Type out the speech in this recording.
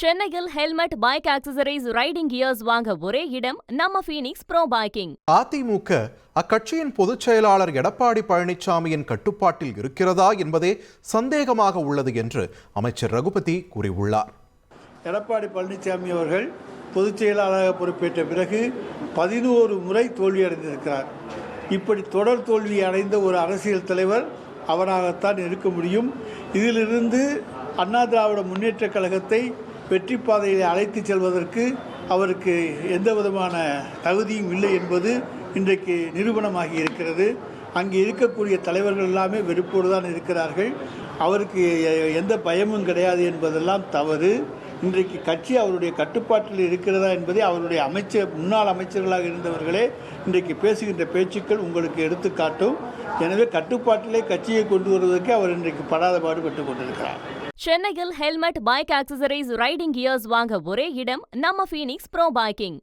சென்னையில் helmet, bike accessories, riding gears வாங்க ஒரே இடம் நம்ம ஃபீனிக்ஸ் ப்ரோ பைக்கிங். அதிமுக அக்கட்சியின் பொதுச் செயலாளர் எடப்பாடி பழனிசாமியின் கட்டுப்பாட்டில் இருக்கிறதா என்பதே சந்தேகமாக உள்ளது என்று அமைச்சர் ரகுபதி கூறியுள்ளார். எடப்பாடி பழனிசாமி அவர்கள் பொதுச் செயலாளராக பொறுப்பேற்ற பிறகு 11 முறை தோல்வியடைந்திருக்கிறார். இப்படி தொடர் தோல்வி அடைந்த ஒரு அரசியல் தலைவர் அவராகத்தான் இருக்க முடியும். இதிலிருந்து அண்ணா திராவிட முன்னேற்றக் கழகத்தை வெற்றி பாதையில் அழைத்து செல்வதற்கு அவருக்கு எந்த விதமான தகுதியும் இல்லை என்பது இன்றைக்கு நிரூபணமாகி இருக்கிறது. அங்கே இருக்கக்கூடிய தலைவர்கள் எல்லாமே வெறுப்போடு தான் இருக்கிறார்கள். அவருக்கு எந்த பயமும் கிடையாது என்பதெல்லாம் தவறு. இன்றைக்கு கட்சி அவருடைய கட்டுப்பாட்டில் இருக்கிறதா என்பதை அவருடைய முன்னாள் அமைச்சர்களாக இருந்தவர்களே இன்றைக்கு பேசுகின்ற பேச்சுக்கள் உங்களுக்கு எடுத்துக்காட்டும். எனவே கட்டுப்பாட்டிலே கட்சியை கொண்டு வருவதற்கு அவர் இன்றைக்கு படாத பாடுபட்டு கொண்டிருக்கிறார். சென்னையில் helmet, bike accessories, riding gears வாங்க ஒரே இடம் நம்ம ஃபீனிக்ஸ் ப்ரோ பைக்கிங்.